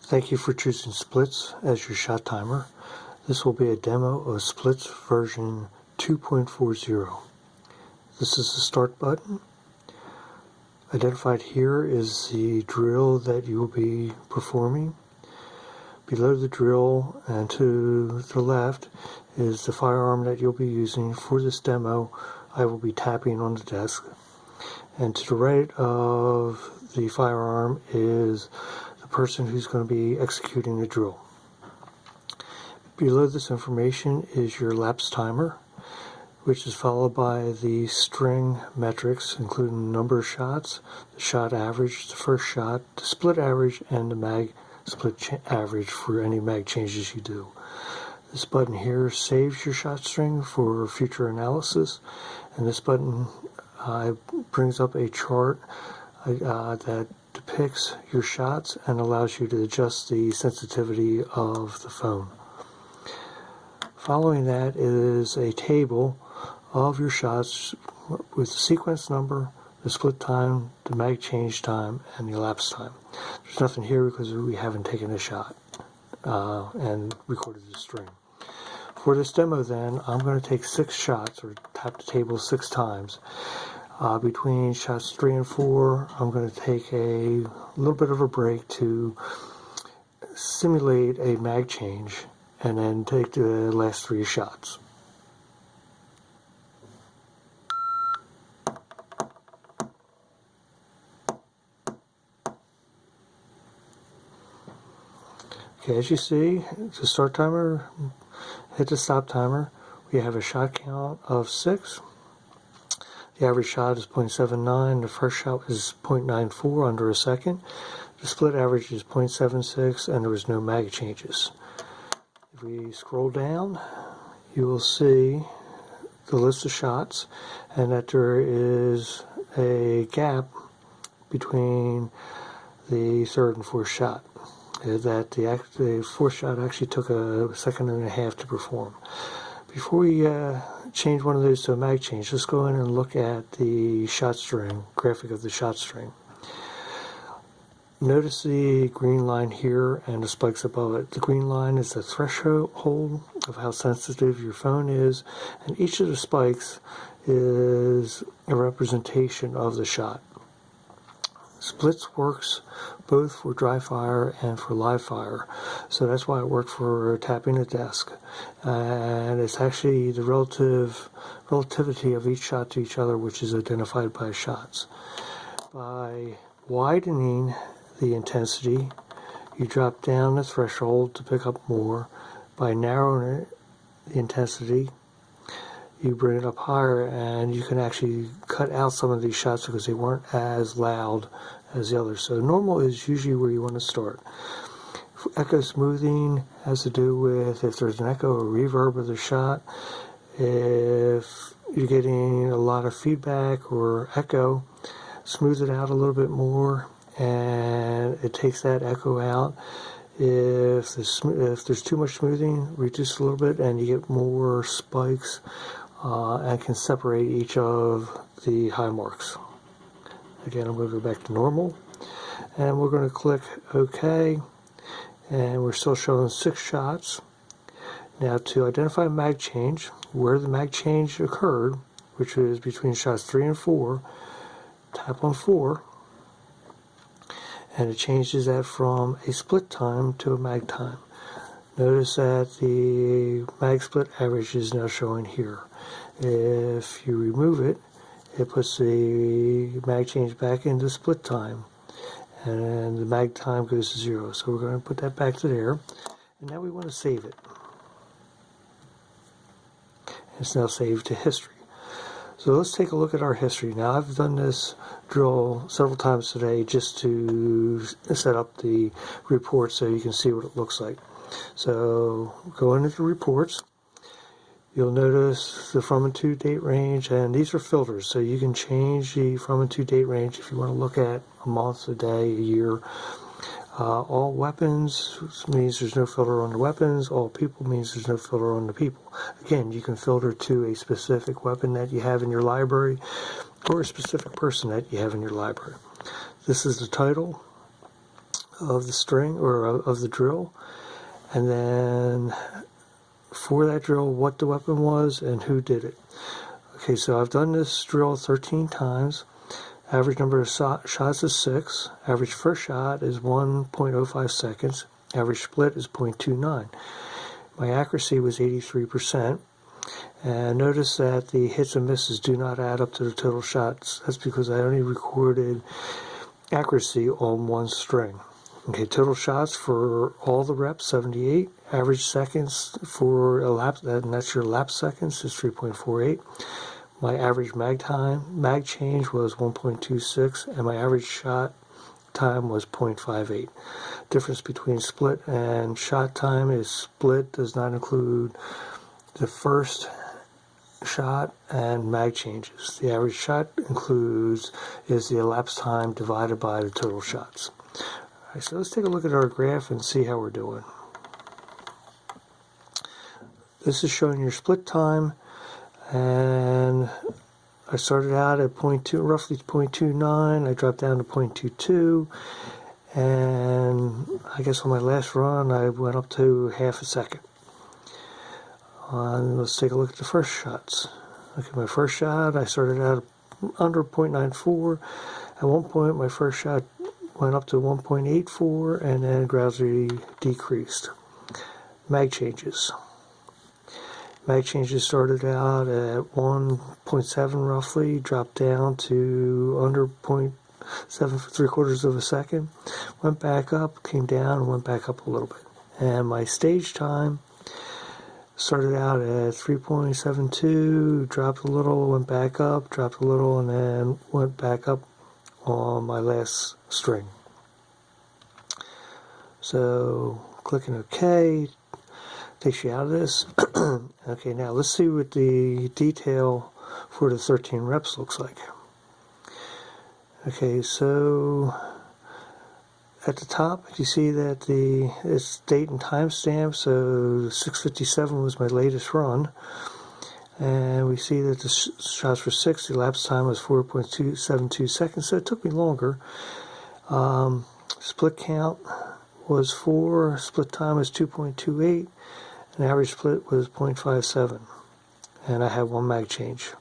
Thank you for choosing splits as your shot timer. This will be a demo of splits version 2.40. This is the start button. Identified here is the drill that you will be performing. Below the drill and to the left is the firearm that you'll be using. For this demo, I will be tapping on the desk. And to the right of the firearm is the person who's going to be executing the drill. Below this information is your elapsed timer, which is followed by the string metrics, including number of shots, the shot average, the first shot, the split average, and the mag split average for any mag changes you do. This button here saves your shot string for future analysis, and this button brings up a chart that depicts your shots and allows you to adjust the sensitivity of the phone. Following that is a table of your shots with the sequence number, the split time, the mag change time, and the elapsed time. There's nothing here because we haven't taken a shot and recorded the string. For this demo then, I'm going to take 6 shots, or tap the table 6 times. Between shots 3 and 4, I'm going to take a little bit of a break to simulate a mag change, and then take the last 3 shots. Okay, as you see, the start timer, hit the stop timer. We have a shot count of 6. The average shot is 0.79. The first shot is 0.94, under a second. The split average is 0.76, and there was no mag changes. If we scroll down, you will see the list of shots, and that there is a gap between the third and fourth shot. That the fourth shot actually took a second and a half to perform. Before we change one of those to a mag change, let's go in and look at the shot string, graphic of the shot string. Notice the green line here and the spikes above it. The green line is the threshold of how sensitive your phone is, and each of the spikes is a representation of the shot. Splits works both for dry fire and for live fire, so that's why it worked for tapping the desk. And it's actually the relativity of each shot to each other, which is identified by shots. By widening the intensity, you drop down the threshold to pick up more. By narrowing the intensity, you bring it up higher, and you can actually cut out some of these shots because they weren't as loud as the others. So normal is usually where you want to start. Echo smoothing has to do with if there's an echo or reverb of the shot. If you're getting a lot of feedback or echo, smooth it out a little bit more, and it takes that echo out. If there's too much smoothing, reduce a little bit, and you get more spikes and can separate each of the high marks. Again, I'm going to go back to normal, and we're going to click OK, and we're still showing 6 shots. Now, to identify mag change, where the mag change occurred, which is between shots 3 and 4, tap on 4, and it changes that from a split time to a mag time. Notice that the mag split average is now showing here. If you remove it, it puts the mag change back into split time, and the mag time goes to 0. So we're going to put that back to there, and now we want to save it. It's now saved to history. So let's take a look at our history. Now, I've done this drill several times today just to set up the report so you can see what it looks like. So go into the reports. You'll notice the from and to date range, and these are filters, so you can change the from and to date range if you want to look at a month, a day, a year. All weapons means there's no filter on the weapons. All people means there's no filter on the people. Again, you can filter to a specific weapon that you have in your library or a specific person that you have in your library. This is the title. of the string or of the drill, and then for that drill what the weapon was and who did it. Okay, so I've done this drill 13 times. Average number of shots is 6. Average first shot is 1.05 seconds. Average split is 0.29. My accuracy was 83%. And notice that the hits and misses do not add up to the total shots. That's because I only recorded accuracy on one string. Okay, total shots for all the reps, 78. Average seconds for elapsed, and that's your elapsed seconds, is 3.48. My average mag change was 1.26, and my average shot time was 0.58. Difference between split and shot time is split does not include the first shot and mag changes. The average shot is the elapsed time divided by the total shots. Alright, so let's take a look at our graph and see how we're doing. This is showing your split time, and I started out at roughly 0.29. I dropped down to 0.22, and I guess on my last run I went up to half a second. Let's take a look at the first shots. Okay, my first shot, I started out under 0.94. At one point, my first shot went up to 1.84 and then gradually decreased. Mag changes. Mag changes started out at 1.7 roughly, dropped down to under 0.7 for 3/4 of a second, went back up, came down, and went back up a little bit. And my stage time started out at 3.72, dropped a little, went back up, dropped a little, and then went back up on my last string. So clicking OK takes you out of this. Okay, now let's see what the detail for the 13 reps looks like. Okay, so at the top, you see that it's date and time stamp, so 6:57 was my latest run. And we see that the shots were 6, the elapsed time was 4.272 seconds, so it took me longer. Split count was 4, split time was 2.28, and average split was 0.57. And I had one mag change.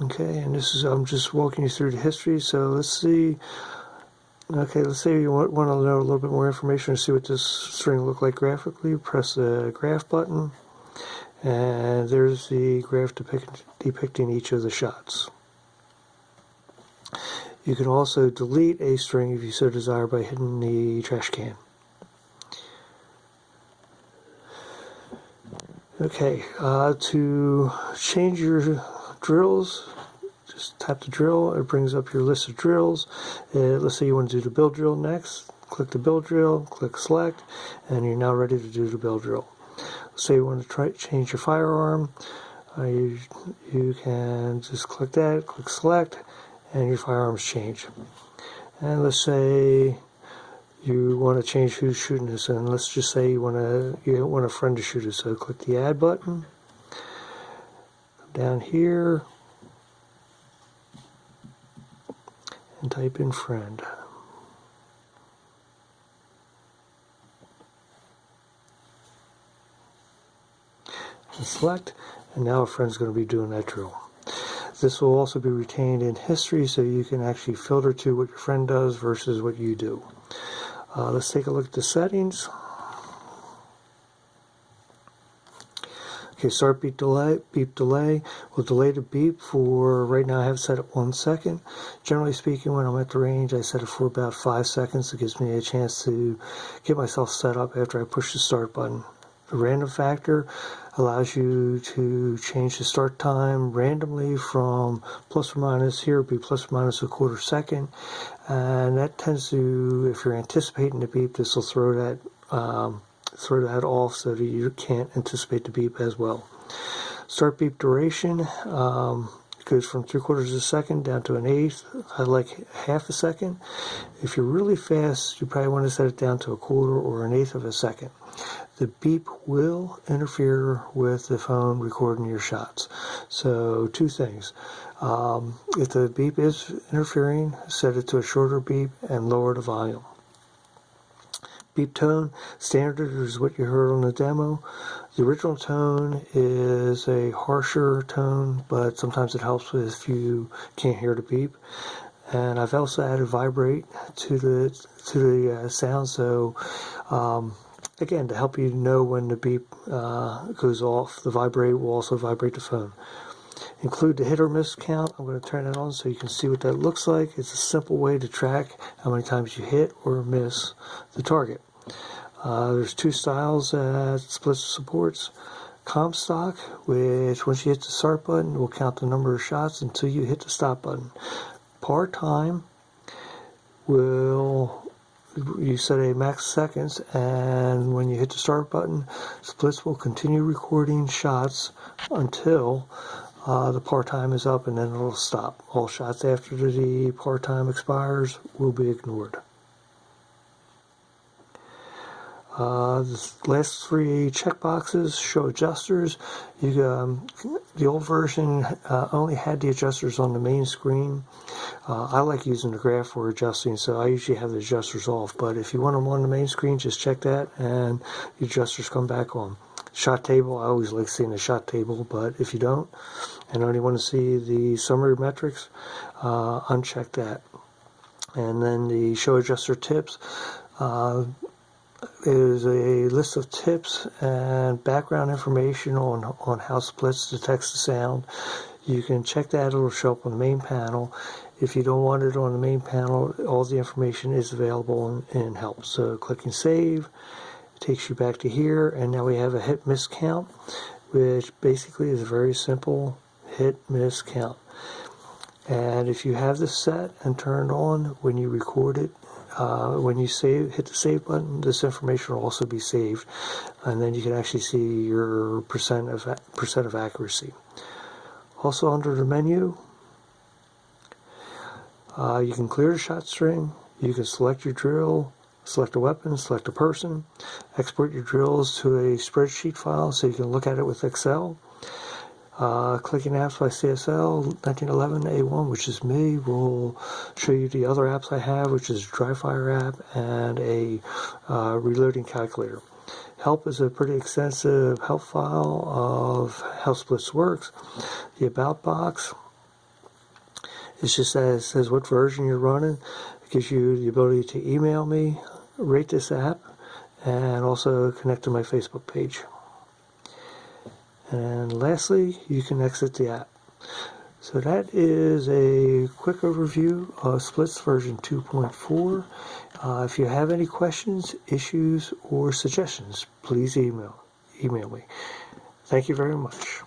Okay, and I'm just walking you through the history, so let's see. Okay, let's say you want to know a little bit more information or see what this string looked like graphically. Press the graph button, and there's the graph depicting each of the shots. You can also delete a string if you so desire by hitting the trash can. Okay, to change your drills, just tap the drill. It brings up your list of drills. Let's say you want to do the build drill next. Click the build drill, click select, and you're now ready to do the build drill. Let's say you want to change your firearm. You can just click that, click select, and your firearms change. And let's say you want to change who's shooting this, and let's just say you want a friend to shoot it. So click the add button. Down here and type in friend. And select, and now a friend's going to be doing that drill. This will also be retained in history, so you can actually filter to what your friend does versus what you do. Let's take a look at the settings. Okay, start beep delay. We'll delay the beep for, right now I have it set at 1 second. Generally speaking, when I'm at the range, I set it for about 5 seconds. It gives me a chance to get myself set up after I push the start button. The random factor allows you to change the start time randomly from plus or minus, here would be plus or minus 1/4 second. And that tends to, if you're anticipating the beep, this will throw that off so that you can't anticipate the beep as well. Start beep duration, you goes from 3/4 of a second down to 1/8. I like half a second. If you're really fast, you probably want to set it down to 1/4 or 1/8 of a second. The beep will interfere with the phone recording your shots. So 2 things. If the beep is interfering, set it to a shorter beep and lower the volume. Beep tone, standard is what you heard on the demo. The original tone is a harsher tone, but sometimes it helps if you can't hear the beep. And I've also added vibrate to the sound, so again, to help you know when the beep goes off. The vibrate will also vibrate the phone. Include the hit or miss count. I'm going to turn it on so you can see what that looks like. It's a simple way to track how many times you hit or miss the target. There's 2 styles that Splits supports. Comstock, which once you hit the start button, will count the number of shots until you hit the stop button. Par time you set a max seconds, and when you hit the start button, Splits will continue recording shots until the par time is up, and then it'll stop. All shots after the par time expires will be ignored. The last 3 checkboxes show adjusters. The old version only had the adjusters on the main screen. I like using the graph for adjusting, so I usually have the adjusters off. But if you want them on the main screen, just check that, and the adjusters come back on. Shot table, I always like seeing the shot table, but if you don't and only want to see the summary metrics, uncheck that. And then the show adjuster tips is a list of tips and background information on how Splits detects the sound. You can check that, it'll show up on the main panel. If you don't want it on the main panel, all the information is available in help. So clicking save takes you back to here, and now we have a hit miss count, which basically is a very simple hit miss count. And if you have this set and turned on when you record it, when you hit the save button, this information will also be saved, and then you can actually see your percent of accuracy. Also under the menu, you can clear the shot string, you can select your drill, select a weapon, select a person, export your drills to a spreadsheet file so you can look at it with Excel. Clicking apps by CSL 1911 A1, which is me, will show you the other apps I have, which is a dry fire app and a reloading calculator. Help is a pretty extensive help file of how Splits works. The about box is just it says what version you're running. It gives you the ability to email me, rate this app, and also connect to my Facebook page. And lastly, you can exit the app. So that is a quick overview of Splits version 2.4. If you have any questions, issues, or suggestions, please email me. Thank you very much.